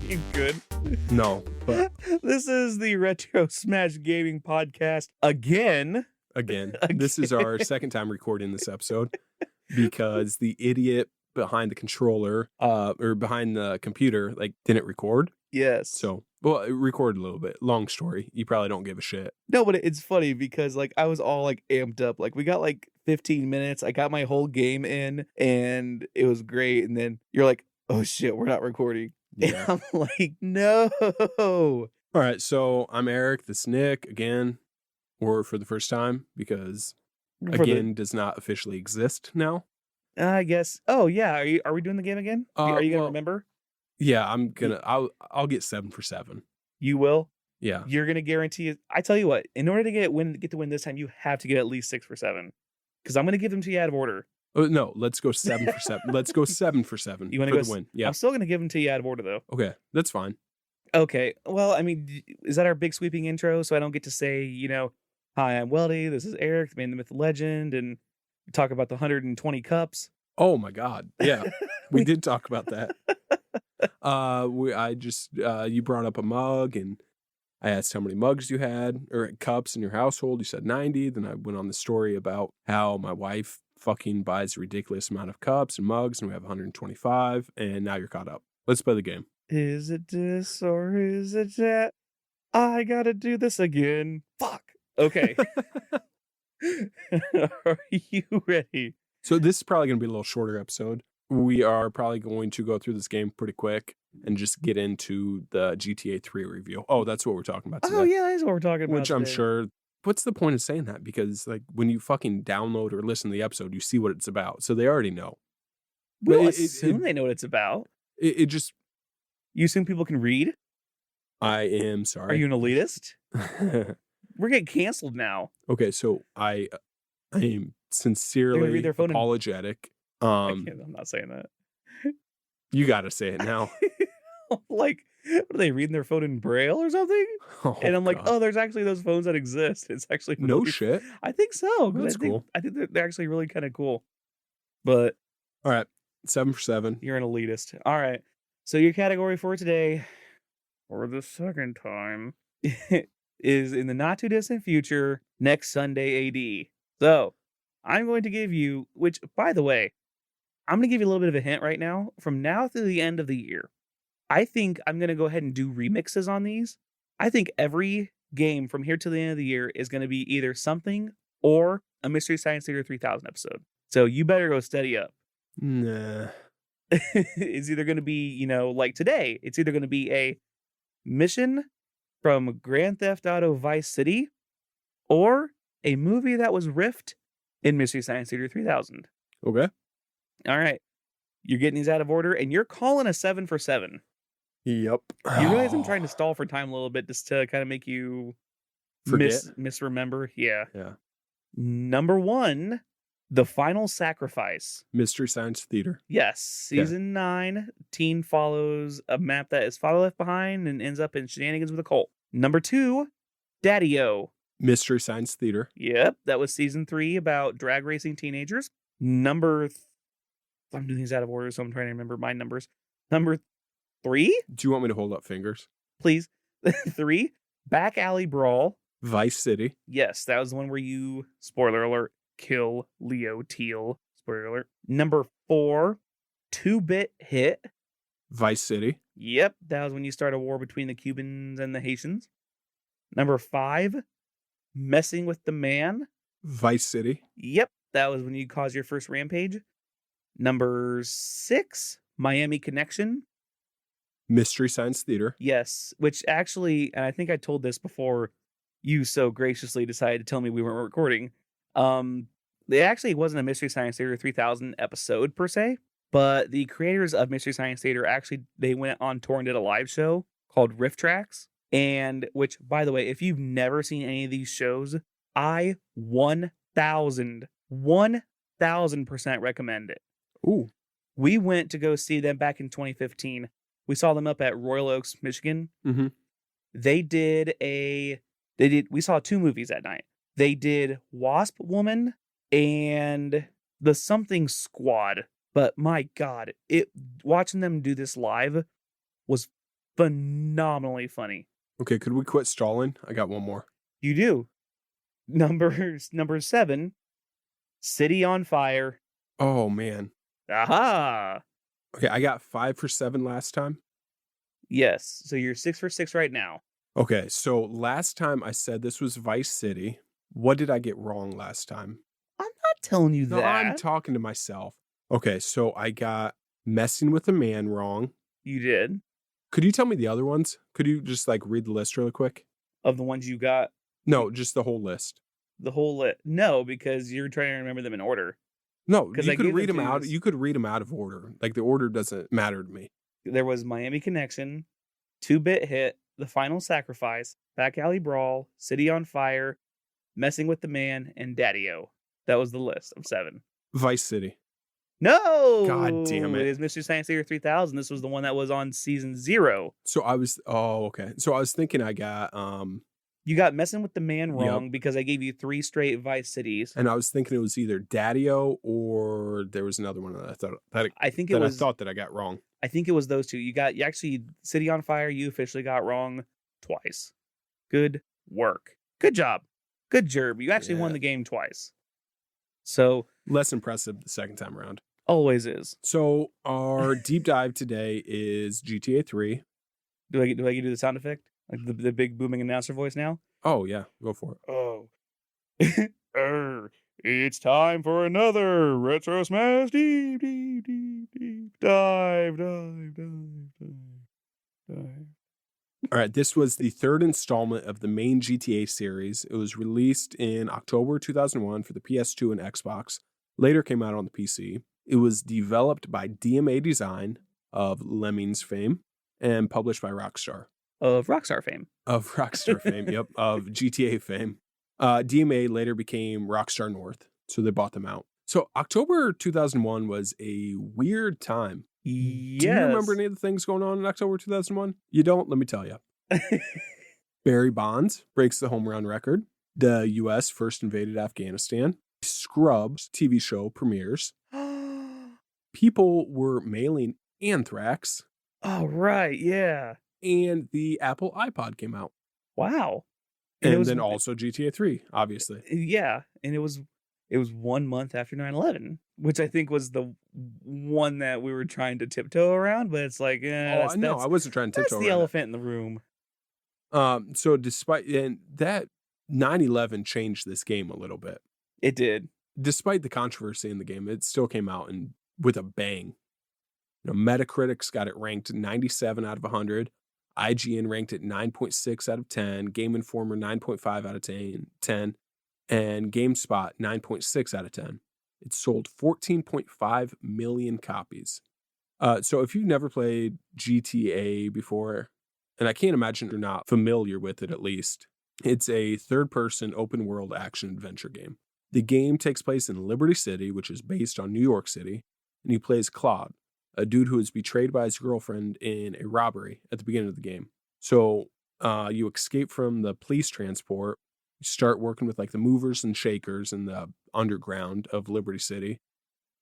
you good? No, but This is the Retro Smash Gaming Podcast again. again, this is our second time recording this episode because the idiot behind the controller, or behind the computer, didn't record. Yes. So, well, it recorded a little bit. Long story. You probably don't give a shit. No, but it's funny because I was all amped up. We got 15 minutes. I got my whole game in and it was great. And then you're like, oh shit, we're not recording. Yeah. And I'm like, no. All right. So I'm Eric. This is Nick again, or for the first time because again does not officially exist now. I guess. Oh yeah. Are we doing the game again? Are you gonna remember? Yeah, I'll get 7 for 7. You will? Yeah. You're gonna guarantee it. I tell you what, in order to get the win this time, you have to get at least 6 for 7. Because I'm gonna give them to you out of order. Oh, no, let's go 7 for 7. Let's go 7 for 7. You want to go the win? Yeah. I'm still gonna give them to you out of order though. Okay, that's fine. Okay. Well, I mean, is that our big sweeping intro? So I don't get to say, hi, I'm Weldy. This is Eric, the man, the myth, the legend, and we talk about the 120 cups. Oh my God. Yeah. We did talk about that. You brought up a mug and I asked how many mugs you had or cups in your household. You said 90. Then I went on the story about how my wife fucking buys a ridiculous amount of cups and mugs and we have 125 and now you're caught up. Let's play the game. Is it this or is it that? I gotta do this again. Fuck. Okay. Are you ready? So this is probably going to be a little shorter episode. We are probably going to go through this game pretty quick and just get into the GTA 3 review. Oh, that's what we're talking about today. Oh, yeah, that's what we're talking about Which I'm today. sure, what's the point of saying that? Because when you fucking download or listen to the episode, you see what it's about. So they already know. We'll assume they know what it's about. It just... You assume people can read? I am sorry. Are you an elitist? We're getting canceled now. Okay, so I am sincerely read their phone apologetic. I'm not saying that. You got to say it now. What are they reading their phone in Braille or something? Oh, and I'm like, God. oh, there's actually those phones that exist. It's actually No shit. I think so. That's cool. I think they're actually really kind of cool. But all right, 7 for 7. You're an elitist. All right. So your category for today, for the second time, is in the not too distant future, next Sunday AD. So I'm going to give you, which by the way, I'm going to give you a little bit of a hint right now. From now through the end of the year, I think I'm going to go ahead and do remixes on these. I think every game from here to the end of the year is going to be either something or a Mystery Science Theater 3000 episode. So you better go steady up. Nah. It's either going to be, like today, it's either going to be a mission from Grand Theft Auto Vice City or a movie that was riffed in Mystery Science Theater 3000. Okay. All right. You're getting these out of order and you're calling a 7 for 7. Yep. You realize I'm trying to stall for time a little bit just to kind of make you misremember? Yeah. Yeah. Number 1, The Final Sacrifice. Mystery Science Theater. Yes. Season 9, teen follows a map that is father left behind and ends up in shenanigans with a cult. Number 2, Daddy-O. Mystery Science Theater. Yep. That was season 3 about drag racing teenagers. I'm doing these out of order, so I'm trying to remember my numbers. Number 3? Do you want me to hold up fingers? Please. 3, Back Alley Brawl. Vice City. Yes, that was the one where you, spoiler alert, kill Leo Teal. Spoiler alert. Number 4, 2-Bit Hit. Vice City. Yep, that was when you start a war between the Cubans and the Haitians. Number 5, Messing with the Man. Vice City. Yep, that was when you caused your first rampage. Number 6, Miami Connection. Mystery Science Theater. Yes, which actually, and I think I told this before you so graciously decided to tell me we weren't recording. It actually wasn't a Mystery Science Theater 3000 episode per se, but the creators of Mystery Science Theater they went on tour and did a live show called Riff Tracks, and which, by the way, if you've never seen any of these shows, I 1000% recommend it. Ooh. We went to go see them back in 2015. We saw them up at Royal Oaks, Michigan. Mm-hmm. We saw 2 movies that night. They did Wasp Woman and The Something Squad. But my God, watching them do this live was phenomenally funny. Okay, could we quit stalling? I got one more. You do. Number 7, City on Fire. Oh, man. Aha! Okay, I got 5 for 7 last time. Yes, so you're 6 for 6 right now. Okay, so last time I said this was Vice City. What did I get wrong last time? I'm not telling you No, that. I'm talking to myself. Okay, so I got Messing with a Man wrong. You did. Could you tell me the other ones? Could you just like read the list really quick? Of the ones you got, No, just the whole list. the whole list. No, because you're trying to remember them in order. No, 'Cause you I could gave read them them to out. you. You could read them out of order. Like the order doesn't matter to me. There was Miami Connection, 2-Bit Hit, The Final Sacrifice, Back Alley Brawl, City on Fire, Messing with the Man, and Daddy-O. That was the list of 7. Vice City. No! God damn it. It is Mystery Science Theater 3000. This was the one that was on season 0. So I was okay. So I was thinking I got You got Messing with the Man Yep. wrong because I gave you 3 straight Vice Cities. and I was thinking it was either Daddy-O or there was another one that I thought I think I thought that I got wrong. I think it was those 2. You actually City on Fire, you officially got wrong twice. Good work. Good job. Good job. You actually won Yeah. the game twice. So Less impressive the second time around. always is. So our deep dive today is GTA 3. Do I do the sound effect? Like the big booming announcer voice now? Oh yeah, go for it. Oh. It's time for another Retro Smash deep dive. All right, this was the 3rd installment of the main GTA series. It was released in October 2001 for the PS2 and Xbox. Later came out on the PC. It was developed by DMA Design of Lemmings fame and published by Rockstar. Of Rockstar fame. Of Rockstar fame, yep, of GTA fame. DMA later became Rockstar North, so they bought them out. So October 2001 was a weird time. Yes. Do you remember any of the things going on in October 2001? You don't? Let me tell you. Barry Bonds breaks the home run record. The U.S. first invaded Afghanistan. Scrubs TV show premieres. People were mailing anthrax. Oh, right. Yeah. And the Apple iPod came out. Wow. And then also GTA 3, obviously. Yeah. And it was 1 month after 9/11, which I think was the one that we were trying to tiptoe around, but it's like, I wasn't trying to tiptoe that's the around elephant in the room. So despite that 9/11 changed this game a little bit. It did. Despite the controversy in the game, it still came out and with a bang. Metacritic's got it ranked 97 out of 100. IGN ranked it 9.6 out of 10. Game Informer 9.5 out of 10. And GameSpot 9.6 out of 10. It sold 14.5 million copies. So if you've never played GTA before, and I can't imagine you're not familiar with it at least, it's a third-person open-world action-adventure game. The game takes place in Liberty City, which is based on New York City, and he plays Claude, a dude who is betrayed by his girlfriend in a robbery at the beginning of the game. So you escape from the police transport. You start working with like the movers and shakers in the underground of Liberty City.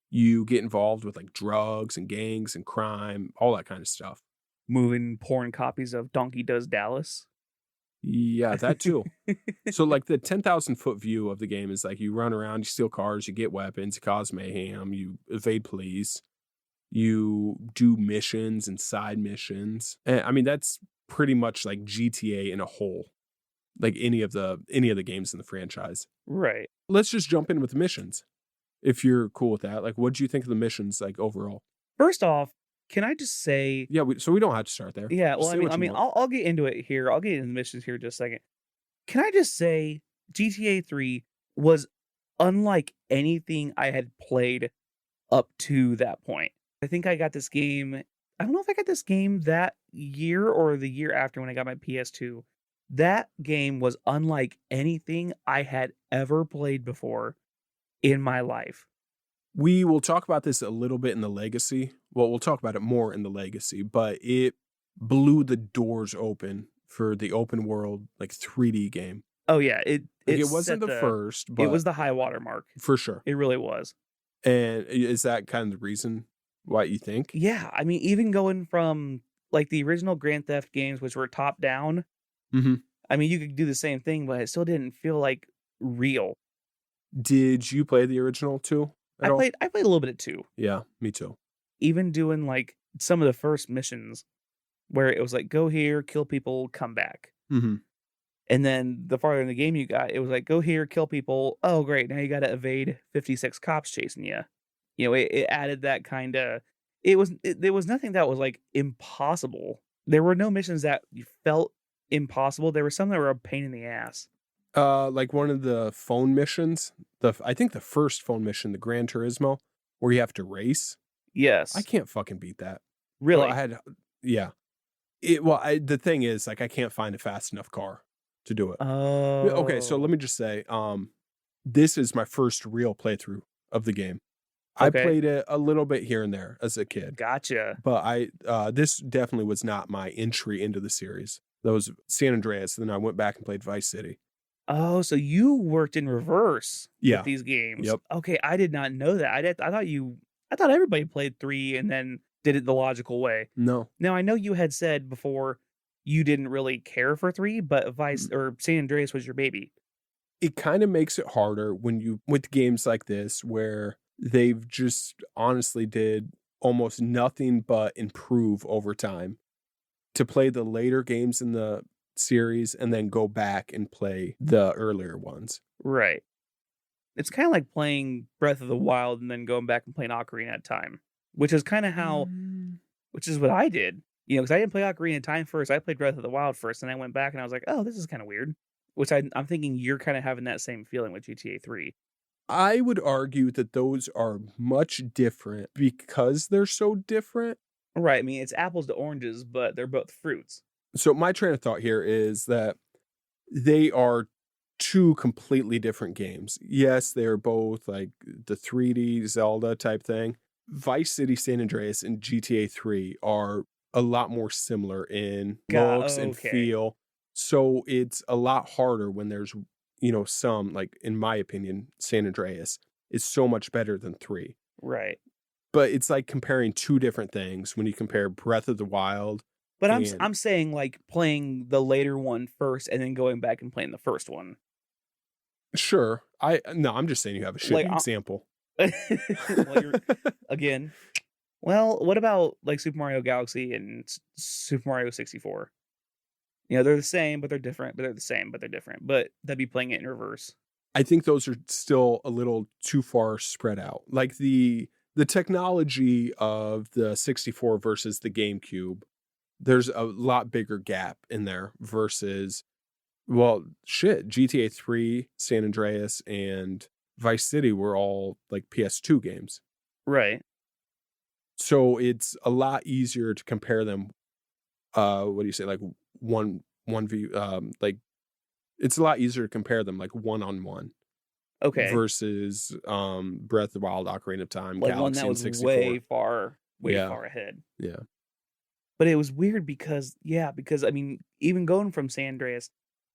You get involved with like drugs and gangs and crime, all that kind of stuff. Moving porn copies of Donkey Does Dallas. Yeah, that too. So like the 10,000 foot view of the game is like you run around, you steal cars, you get weapons, you cause mayhem, you evade police, you do missions and side missions. And I mean, that's pretty much like GTA in a whole, like any of the games in the franchise. Right. Let's just jump in with the missions. If you're cool with that, like, what do you think of the missions, like overall? First off, can I just say? Yeah, so we don't have to start there. Yeah. Just Well, say what you want. I'll get into it here. I'll get into the missions here in just a second. Can I just say GTA 3 was unlike anything I had played up to that point. I think I got this game. I don't know if I got this game that year or the year after when I got my PS2. That game was unlike anything I had ever played before in my life. We will talk about this a little bit in the Legacy. Well, we'll talk about it more in the Legacy, but it blew the doors open for the open world, like 3D game. Oh yeah, it wasn't the first, but it was the high water mark. For sure. It really was. And is that kind of the reason why you think? Yeah, I mean, even going from like the original Grand Theft games, which were top down, Mhm. I mean, you could do the same thing, but it still didn't feel like real. Did you play the original 2 at all? I played a little bit of 2, Yeah, me too. even doing, like, some of the first missions where it was like, "Go here, kill people, come back." Mhm. And then the farther in the game you got, it was like, "Go here, kill people. Oh, great, now you gotta evade 56 cops chasing you." You know, it added that kinda there was nothing that was, like, impossible. There were no missions that you felt impossible, there were some that were a pain in the ass. Like one of the phone missions, I think the first phone mission, the Gran Turismo, where you have to race. I Yes. can't fucking beat that. Well, I Really? had yeah. The thing is, like, I can't find a fast enough car to do it. Yeah, okay, so let Oh, me just say, this is my first real playthrough of the game. I okay. played it a little bit here and there as a kid, Gotcha. but this definitely was not my entry into the series. That was San Andreas, then I went back and played Vice City. Oh, so you worked in reverse with Yeah. these games. Yep. Okay, I did not know that. I thought everybody played 3 and then did it the logical way. No. Now, I know you had said before you didn't really care for 3, but Vice Mm. or San Andreas was your baby. It kinda makes it harder when you with games like this where they've just honestly did almost nothing but improve over time to play the later games in the series and then go back and play the earlier ones. Right. It's kinda like playing Breath of the Wild and then going back and playing Ocarina of Time, which is kinda how Mm. which is what I did. You know, because I didn't play Ocarina of Time first, I played Breath of the Wild first, and I went back and I was like, "Oh, this is kinda weird." Which I'm thinking you're kinda having that same feeling with GTA 3. I would argue that those are much different because they're so different. Right, I mean, it's apples to oranges, but they're both fruits. So my train of thought here is that they are 2 completely different games. Yes, they're both like the 3D Zelda type thing. Vice City, San Andreas, and GTA 3 are a lot more similar in looks and Okay. feel. So it's a lot harder when there's, some, like, in my opinion, San Andreas is so much better than 3. Right. But it's like comparing 2 different things when you compare Breath of the Wild But and I'm saying, like, playing the later one first and then going back and playing the first one. sure, no, I'm just saying you have a Like, shitty example. well, you're again well, what about, like, Super Mario Galaxy and Super Mario 64? You know, they're the same, but they're different, but they're the same, but they're different, but that'd be playing it in reverse. I think those are still a little too far spread out. Like the technology of the 64 versus the GameCube, there's a lot bigger gap in there versus well, shit, GTA 3, San Andreas, and Vice City were all like PS2 games. Right. So it's a lot easier to compare them what do you say like one view like it's a lot easier to compare them like one on one Okay. versus, Breath of the Wild, Ocarina of Time, Like, one that Galaxy, and was 64. way Yeah, far ahead. yeah. But it was weird because yeah, because, I mean, even going from San Andreas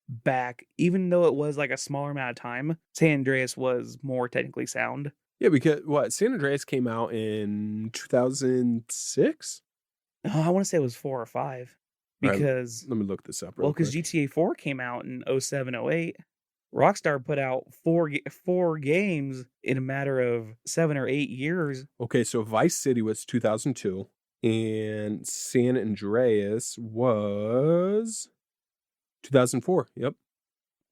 back, even though it was, like, a smaller amount of time, San Andreas was more technically sound. Yeah, because what, San Andreas came out in 2006? Oh, I wanna say it was 4 or 5 Alright, because let me look this up well, real because quick. GTA 4 came out in '07, '08. Rockstar put out 4 games in a matter of 7 or 8 years. Okay, so Vice City was 2002, and San Andreas was 2004, yep.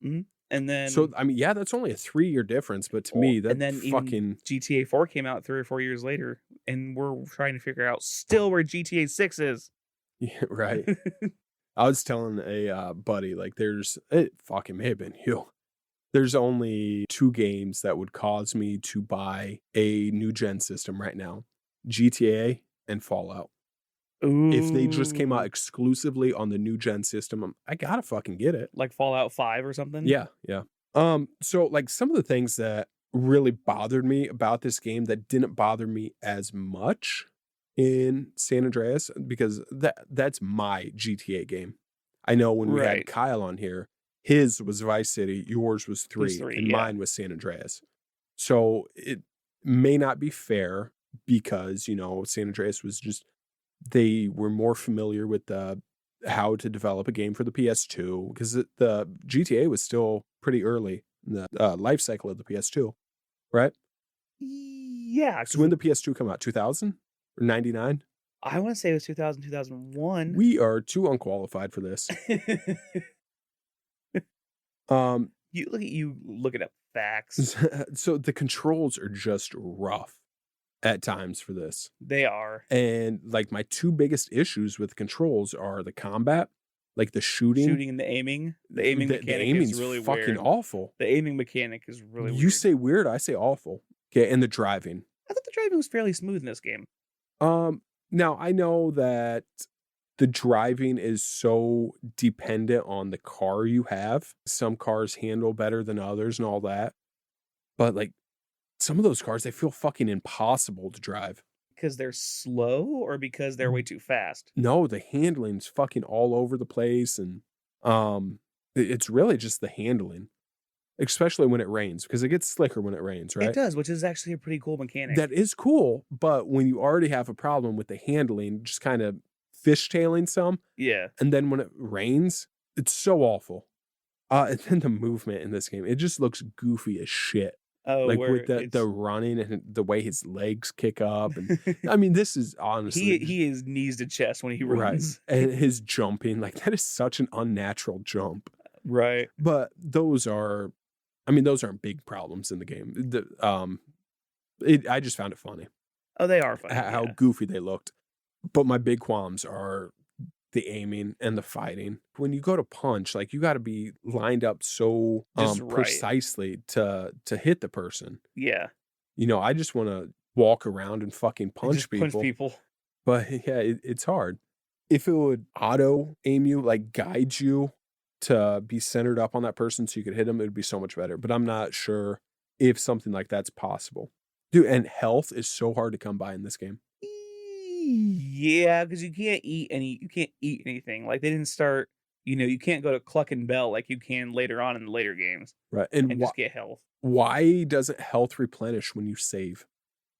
Mhm, and So, then I mean, yeah, that's only a 3-year difference, but to well, me, and that then even fucking GTA 4 came out 3 or 4 years later, and we're trying to figure out still where GTA 6 is. yeah, right. I was telling a, buddy, like, it may have been you. There's only 2 games that would cause me to buy a new gen system right now, GTA and Fallout. If they just came out Ooh, exclusively on the new gen system, I gotta fucking get it. like Fallout 5 or something? Yeah, yeah. So, like, some of the things that really bothered me about this game that didn't bother me as much in San Andreas, because that's my GTA game. I know when we had Right. Kyle on here, his was Vice City, yours was It was 3, 3, and yeah. mine was San Andreas. So, it may not be fair because, San Andreas was just They were more familiar with how to develop a game for the PS2 because the GTA was still pretty early in the life cycle of the PS2, right? Yeah, So because when the PS2 come out, 2000 or 99? I want to say it was 2000, 2001. We are too unqualified for this. Um, You look at you looking up facts. so the controls are just rough at times for this. They are. And like my two biggest issues with controls are the combat, like the shooting. Shooting and the aiming. The aiming The mechanic aiming's is really fucking weird. awful. The aiming mechanic is really You weird. say weird, I say awful. Okay, and the driving. I thought the driving was fairly smooth in this game. Now I know that the driving is so dependent on the car you have. Some cars handle better than others and all that. But like some of those cars, they feel fucking impossible to drive. Because they're slow or because they're way too fast? No, the handling's fucking all over the place, and it's really just the handling, especially when it rains, because it gets slicker when it rains, right? It does, which is actually a pretty cool mechanic. That is cool, but when you already have a problem with the handling, just kind of fishtailing some, yeah. and then when it rains, it's so awful. And then the movement in this game, it just looks goofy as shit. Oh, Like where with the running and the way his legs kick up, and I mean, this is honestly he is knees to chest when he runs. right, and his jumping, like that is such an unnatural jump. Right. But those aren't big problems in the game. I just found it funny. Oh, they are funny. How goofy they looked. But my big qualms are the aiming and the fighting. When you go to punch, like you got to be lined up so Just right. precisely to hit the person. Yeah. You know, I just want to walk around and fucking punch people. But yeah, it's hard. If it would auto aim you, like guide you to be centered up on that person so you could hit them, it would be so much better. But I'm not sure if something like that's possible. Dude, and health is so hard to come by in this game. Yeah, because you can't eat anything. Like they didn't start, you can't go to Cluck and Bell like you can later on in the later games. Right. And just get health. Why doesn't health replenish when you save?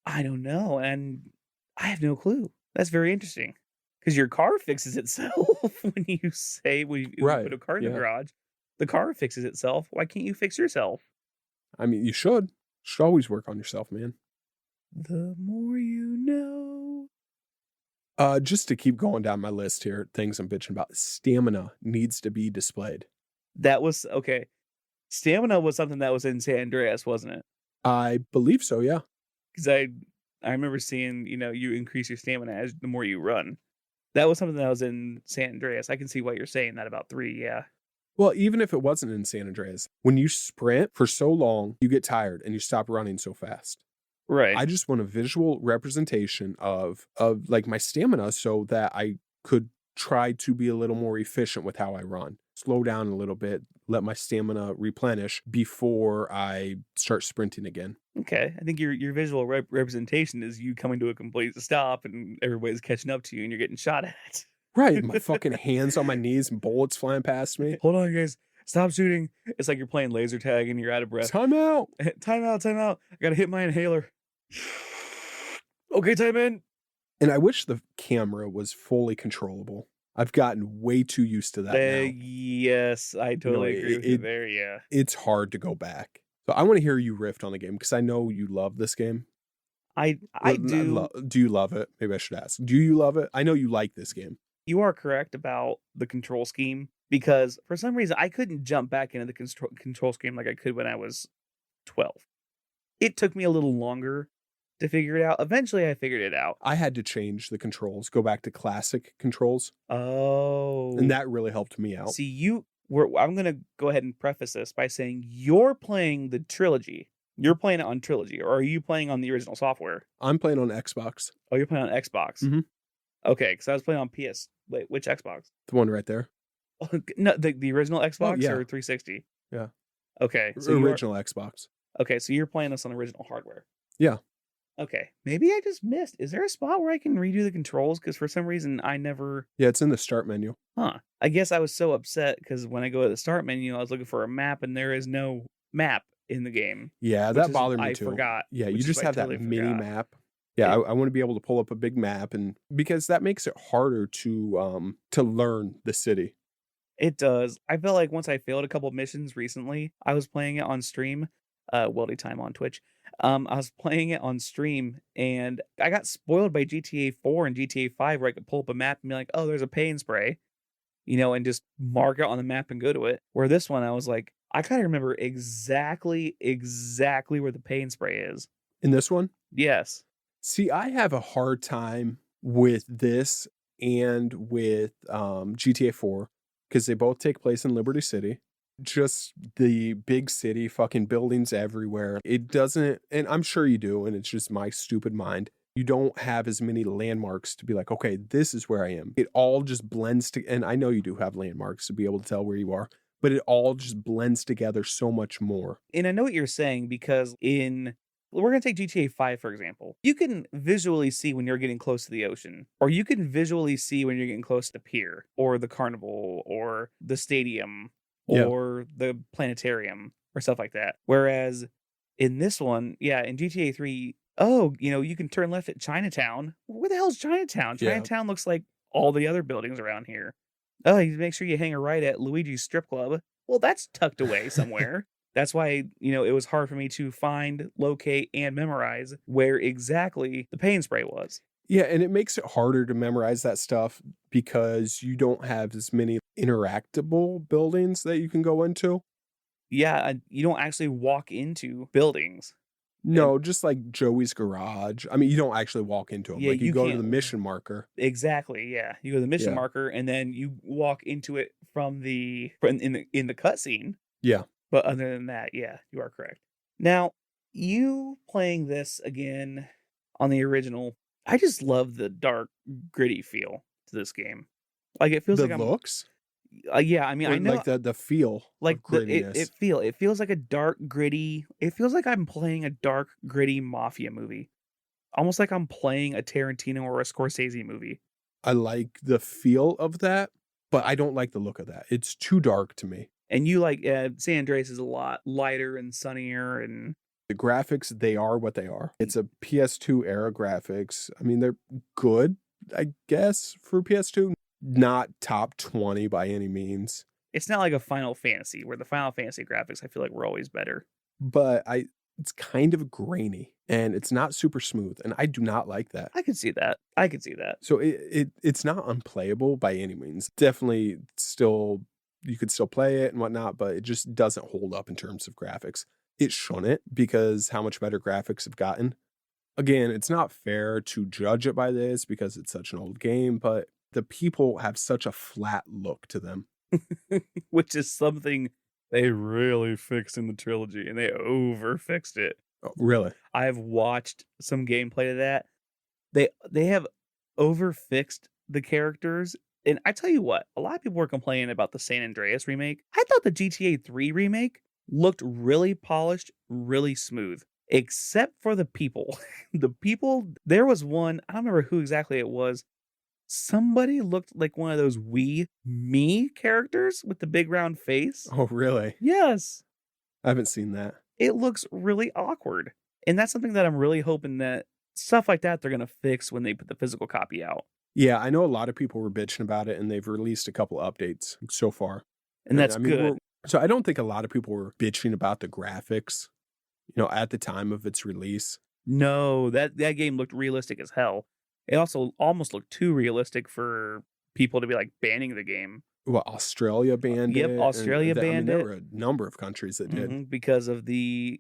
I don't know, and I have no clue. That's very interesting. Because your car fixes itself when you save, when you Right, put a car in the yeah. garage. The car fixes itself. Why can't you fix yourself? I mean, you should. You should always work on yourself, man. The more you know. Just to keep going down my list here, things I'm bitching about. Stamina needs to be displayed. That was, okay. Stamina was something that was in San Andreas, wasn't it? I believe so, yeah. Because I remember seeing, you increase your stamina as the more you run. That was something that was in San Andreas. I can see why you're saying that about 3, yeah. Well, even if it wasn't in San Andreas, when you sprint for so long, you get tired and you stop running so fast. Right. I just want a visual representation of like my stamina so that I could try to be a little more efficient with how I run. Slow down a little bit, let my stamina replenish before I start sprinting again. Okay. I think your visual representation is you coming to a complete stop and everybody's catching up to you and you're getting shot at. Right. My fucking hands on my knees and bullets flying past me. Hold on, guys. Stop shooting. It's like you're playing laser tag and you're out of breath. Time out. Time out. I gotta hit my inhaler. Okay, time in. And I wish the camera was fully controllable. I've gotten way too used to that now. Yes, I totally agree with you there, yeah. It's hard to go back. So I want to hear you riff on the game because I know you love this game. I do. Do you love it? Maybe I should ask. Do you love it? I know you like this game. You are correct about the control scheme because for some reason I couldn't jump back into the control scheme like I could when I was 12. It took me a little longer to figure it out. Eventually I figured it out. I had to change the controls, go back to classic controls. Oh. And that really helped me out. See, I'm going to go ahead and preface this by saying you're playing the trilogy. You're playing it on trilogy, or are you playing on the original software? I'm playing on Xbox. Oh, you're playing on Xbox? Mm-hmm. Okay, because I was playing on PS. Wait, which Xbox? The one right there. No, the original Xbox or 360? Yeah. Okay. So original Xbox. Okay, so you're playing this on original hardware. Yeah. Okay, maybe I just missed. Is there a spot where I can redo the controls? Because for some reason I never... Yeah, it's in the start menu. Huh. I guess I was so upset because when I go to the start menu, I was looking for a map and there is no map in the game. Yeah, that bothered me too. I forgot. Yeah, you just have that mini map. Yeah, I want to be able to pull up a big map, and because that makes it harder to learn the city. It does. I felt like once I failed a couple missions recently, I was playing it on stream, Weldy Time on Twitch. I was playing it on stream and I got spoiled by GTA 4 and GTA 5 where I could pull up a map and be like, oh, there's a pain spray, and just mark it on the map and go to it. Where this one, I was like, I kind of remember exactly where the pain spray is. In this one? Yes. See, I have a hard time with this and with GTA 4 because they both take place in Liberty City. Just the big city, fucking buildings everywhere. It doesn't, and I'm sure you do, and it's just my stupid mind. You don't have as many landmarks to be like, okay, this is where I am. It all just blends to, and I know you do have landmarks to be able to tell where you are, but it all just blends together so much more. And I know what you're saying because we're going to take GTA 5, for example. You can visually see when you're getting close to the ocean, or you can visually see when you're getting close to the pier, or the carnival, or the stadium, Yeah. or the planetarium, or stuff like that. Whereas in this one, yeah, in GTA 3, you can turn left at Chinatown. Where the hell's Chinatown? Yeah. Chinatown looks like all the other buildings around here. Oh, you make sure you hang a right at Luigi's Strip Club. Well, that's tucked away somewhere. That's why, it was hard for me to find, locate, and memorize where exactly the paint spray was. Yeah, and it makes it harder to memorize that stuff because you don't have as many interactable buildings that you can go into. Yeah, you don't actually walk into buildings. No, just like Joey's garage. I mean, you don't actually walk into them. Yeah, like you you go to can't- the mission marker. Exactly, yeah. You go to the mission Yeah. marker, and then you walk into it in the cutscene. Yeah. But other than that, yeah, you are correct. Now, you playing this again on the original, I just love the dark, gritty feel to this game. Like it feels The like looks? yeah, I mean, Or I know like the feel like of grittiness. it feels like a dark, gritty. It feels like I'm playing a dark, gritty mafia movie. Almost like I'm playing a Tarantino or a Scorsese movie. I like the feel of that, but I don't like the look of that. It's too dark to me. And you like San Andreas is a lot lighter and sunnier, and The graphics, they are what they are. It's a PS2 era graphics. I mean, they're good, I guess, for PS2. Not top 20 by any means. it's not like a Final Fantasy where the Final Fantasy graphics I feel like were always better. But it's kind of grainy and it's not super smooth. And I do not like that. I can see that. I can see that. So it's not unplayable by any means. Definitely still, you could still play it and whatnot, but it just doesn't hold up in terms of graphics. It shouldn't, because how much better graphics have gotten. Again, it's not fair to judge it by this because it's such an old game, but the people have such a flat look to them. Which is something they really fixed in the trilogy, and they over fixed it. Oh, really? I've watched some gameplay of that. They have over fixed the characters. And I tell you what, a lot of people were complaining about the San Andreas remake. I thought the GTA 3 remake looked really polished, really smooth, except for the people. The people, there was one, I don't remember who exactly it was. Somebody looked like one of those me characters with the big round face. Oh, really? Yes. I haven't seen that. It looks really awkward. And that's something that I'm really hoping that stuff like that they're going to fix when they put the physical copy out. Yeah, I know a lot of people were bitching about it, and they've released a couple updates so far. And that's I mean, good. So I don't think a lot of people were bitching about the graphics, at the time of its release. No, that game looked realistic as hell. It also almost looked too realistic for people to be like banning the game. Well, Australia banned it. Yep, Australia banned there it. were a number of countries that did. Because of it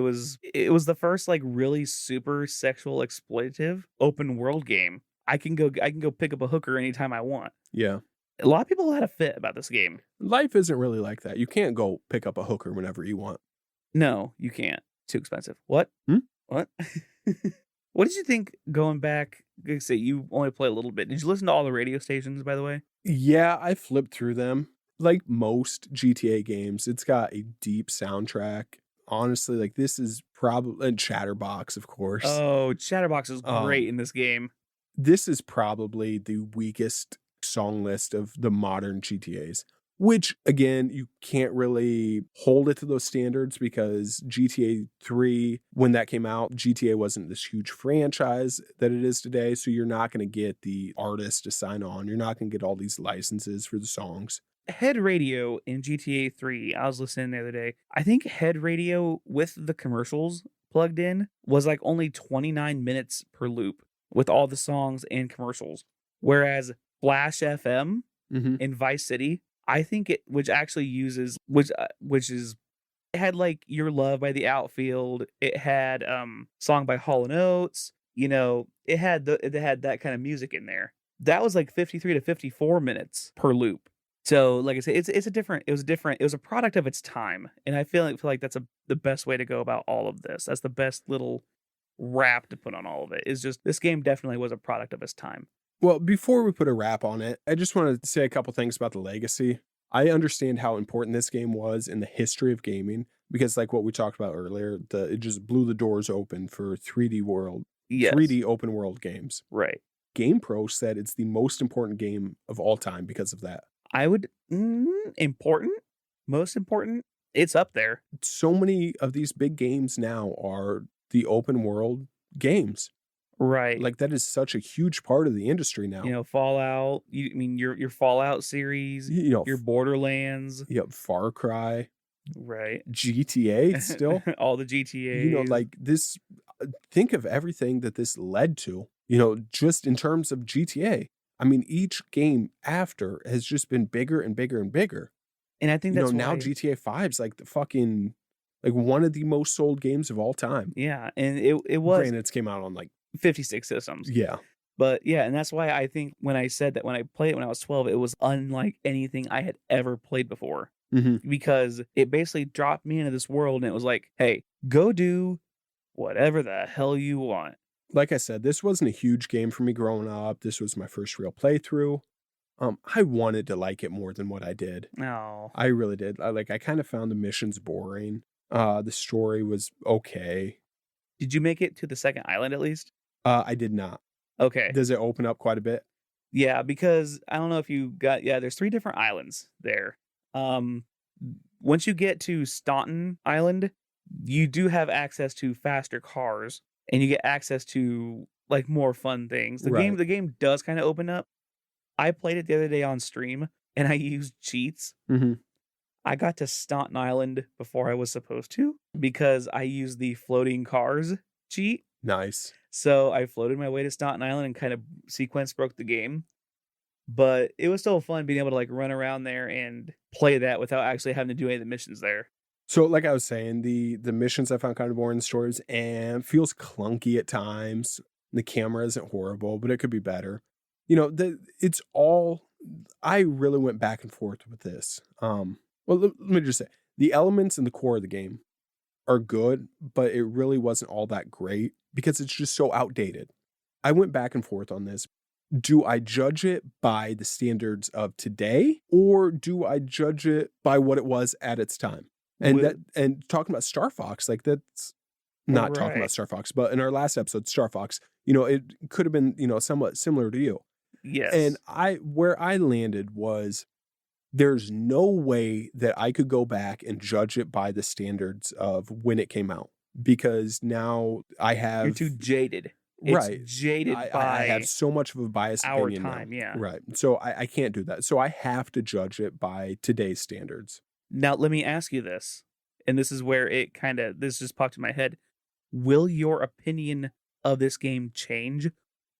was the first like really super sexual exploitative open world game. I can go pick up a hooker anytime I want. Yeah. A lot of people had a fit about this game. Life isn't really like that. You can't go pick up a hooker whenever you want. No, you can't. Too expensive. What? What? What did you think going back? Like I say, you only play a little bit. Did you listen to all the radio stations, by the way? Yeah, I flipped through them. Like most GTA games, it's got a deep soundtrack. Honestly, like this is probably, and Chatterbox, of course. Oh, Chatterbox is great in this game. This is probably the weakest song list of the modern GTAs. which again, you can't really hold it to those standards because GTA 3, when that came out, GTA wasn't this huge franchise that it is today. So you're not going to get the artists to sign on. You're not going to get all these licenses for the songs. Head radio in GTA 3, I was listening the other day. I think head radio with the commercials plugged in was like only 29 minutes per loop with all the songs and commercials. Whereas Flash FM Mm-hmm. in Vice City, I think it which actually uses which is it had like Your Love by the Outfield, it had song by Hall and Oates, it had that kind of music in there. That was like 53 to 54 minutes per loop. So, like I say, it was a product of its time, and I feel like that's the best way to go about all of this. That's the best little wrap to put on all of it. Is just this game definitely was a product of its time. Well, before we put a wrap on it, I just want to say a couple things about the legacy. I understand how important this game was in the history of gaming because, like what we talked about earlier, it just blew the doors open for 3D open world games. Right. GamePro said it's the most important game of all time because of that. I would most important. It's up there. So many of these big games now are the open world games. Right. Like that is such a huge part of the industry now. Fallout, your Fallout series, your Borderlands, Far Cry, right? GTA still. All the GTA. Like this, think of everything that this led to, just in terms of GTA. I mean, each game after has just been bigger and bigger and bigger. And I think that's now GTA 5 is like the fucking, like one of the most sold games of all time. Yeah. And it was. Granted, it came out on like 56 systems. Yeah. But yeah, and that's why I think when I said that when I played it when I was 12, it was unlike anything I had ever played before. Mm-hmm. Because it basically dropped me into this world and it was like, hey, go do whatever the hell you want. Like I said, this wasn't a huge game for me growing up. This was my first real playthrough. I wanted to like it more than what I did. No. I really did. I kind of found the missions boring. The story was okay. Did you make it to the second island at least? I did not. Okay. Does it open up quite a bit? Yeah, because I don't know if you got there's 3 different islands there. Once you get to Staunton Island, you do have access to faster cars and you get access to like more fun things. The game does kind of open up. I played it the other day on stream and I used cheats. Mm-hmm. I got to Staunton Island before I was supposed to because I used the floating cars cheat. Nice. So I floated my way to Staunton Island and kind of sequence broke the game. But it was still fun being able to like run around there and play that without actually having to do any of the missions there. So like I was saying, the missions I found kind of boring in the stories and feels clunky at times. The camera isn't horrible, but it could be better. It's all, I really went back and forth with this. Well, let me just say, the elements in the core of the game are good, but it really wasn't all that great because it's just so outdated. I went back and forth on this. Do I judge it by the standards of today or do I judge it by what it was at its time? And talking about Star Fox, like that's not talking about Star Fox, but in our last episode, Star Fox, it could have been, somewhat similar to you. Yes. And where I landed was there's no way that I could go back and judge it by the standards of when it came out because now I have. You're too jaded. Right. It's jaded by I have so much of a biased our opinion time, now. yeah. Right. So I can't do that. So I have to judge it by today's standards. Now, let me ask you this, and this is where this just popped in my head. Will your opinion of this game change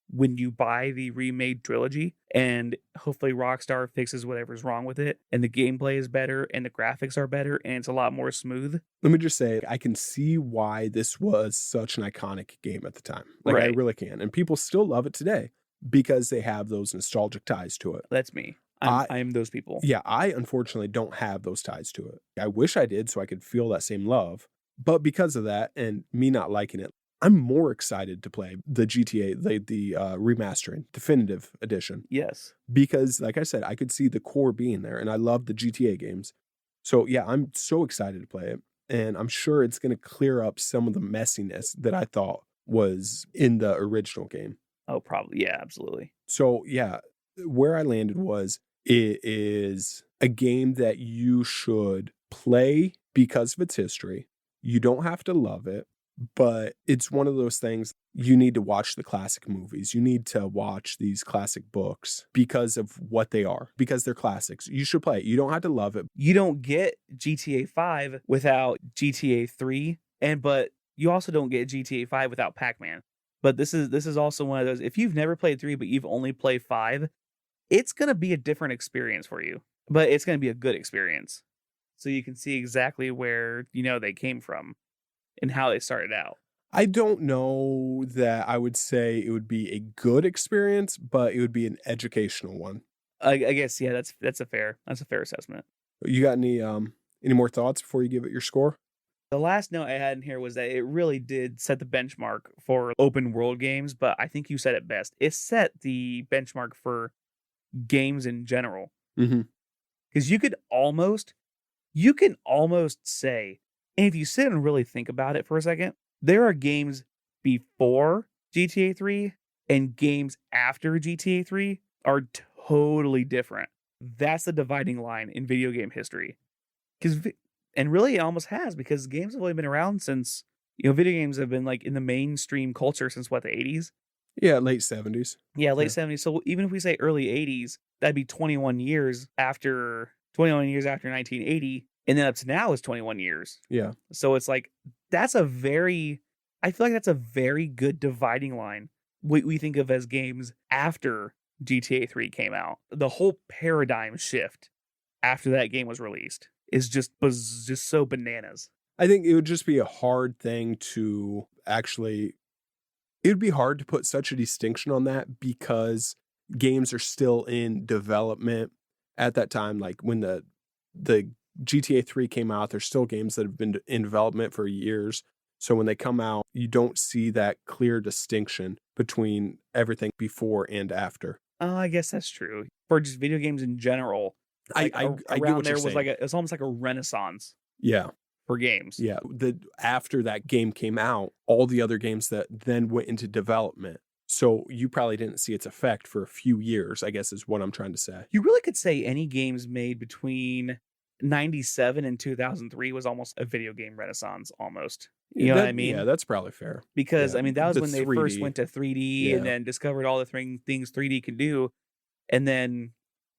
when you buy the remade trilogy and hopefully Rockstar fixes whatever's wrong with it and the gameplay is better and the graphics are better and it's a lot more smooth? Let me just say, I can see why this was such an iconic game at the time. Like, I really can. And people still love it today because they have those nostalgic ties to it. That's me. I'm those people. Yeah, I unfortunately don't have those ties to it. I wish I did so I could feel that same love. But because of that and me not liking it, I'm more excited to play the GTA, the remastering, definitive edition. Yes. Because, like I said, I could see the core being there, and I love the GTA games. So, yeah, I'm so excited to play it. And I'm sure it's going to clear up some of the messiness that I thought was in the original game. Oh, probably. Yeah, absolutely. So, yeah, where I landed was It is a game that you should play because of its history. You don't have to love it, but it's one of those things you need to watch the classic movies. You need to watch these classic books because of what they are, because they're classics. You should play it. You don't have to love it. You don't get GTA 5 without GTA 3, but you also don't get GTA 5 without Pac-Man. But this is also one of those, if you've never played 3 but you've only played 5, it's going to be a different experience for you, but it's going to be a good experience. So you can see exactly where, they came from and how they started out. I don't know that I would say it would be a good experience, but it would be an educational one. I guess, yeah, that's a fair assessment. You got any more thoughts before you give it your score? The last note I had in here was that it really did set the benchmark for open world games, but I think you said it best. It set the benchmark for games in general. Mm-hmm. Because you can almost say, and if you sit and really think about it for a second, there are games before GTA 3 and games after GTA 3 are totally different. That's the dividing line in video game history. And really, it almost has, because games have only been around since, video games have been like in the mainstream culture since the 80s? Yeah, late 70s. Yeah, late 70s. So even if we say early 80s, that'd be 21 years after 1980. And then up to now is 21 years. Yeah. So it's like, I feel like that's a very good dividing line. What we think of as games after GTA 3 came out. The whole paradigm shift after that game was released is just so bananas. I think it would just be a hard thing to actually, it would be hard to put such a distinction on that, because games are still in development at that time. Like when the GTA 3 came out, there's still games that have been in development for years. So when they come out, you don't see that clear distinction between everything before and after. I guess that's true. For just video games in general, I get what there you're was saying. it's almost like a renaissance. Yeah. For games. Yeah. After that game came out, all the other games that then went into development. So you probably didn't see its effect for a few years, I guess is what I'm trying to say. You really could say any games made between 97 and 2003 was almost a video game renaissance, almost. You know what I mean? Yeah, that's probably fair. Because, Yeah, that was the when they 3D. first went to 3D and then discovered all the things 3D can do. And then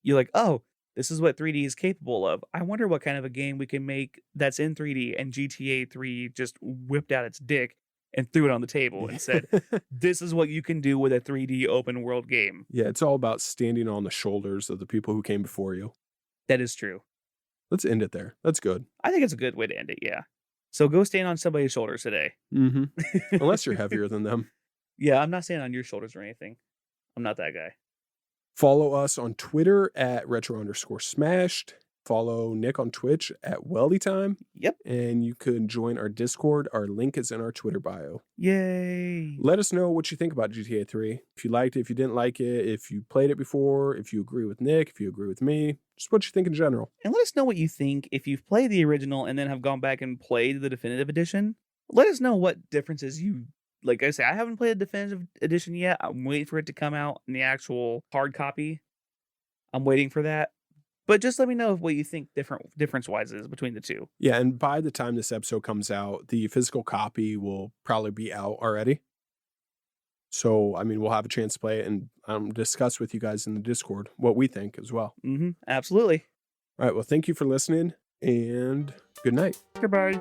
you're like, oh, this is what 3D is capable of. I wonder what kind of a game we can make that's in 3D. And GTA 3 just whipped out its dick and threw it on the table and said, this is what you can do with a 3D open world game. Yeah, it's all about standing on the shoulders of the people who came before you. That is true. Let's end it there. That's good. I think it's a good way to end it, yeah. So go stand on somebody's shoulders today. Mm-hmm. Unless you're heavier than them. Yeah, I'm not standing on your shoulders or anything. I'm not that guy. Follow us on Twitter at retro_smashed. Follow Nick on Twitch at WeldyTime. Yep. And you can join our Discord. Our link is in our Twitter bio. Yay. Let us know what you think about GTA 3. If you liked it, if you didn't like it, if you played it before, if you agree with Nick, if you agree with me, just what you think in general. And let us know what you think if you've played the original and then have gone back and played the definitive edition. Let us know what differences you... Like I say, I haven't played the definitive edition yet. I'm waiting for it to come out in the actual hard copy. I'm waiting for that. But just let me know what you think difference-wise is between the two. Yeah, and by the time this episode comes out, the physical copy will probably be out already. So, we'll have a chance to play it and discuss with you guys in the Discord what we think as well. Mm-hmm. Absolutely. All right, well, thank you for listening, and good night. Goodbye.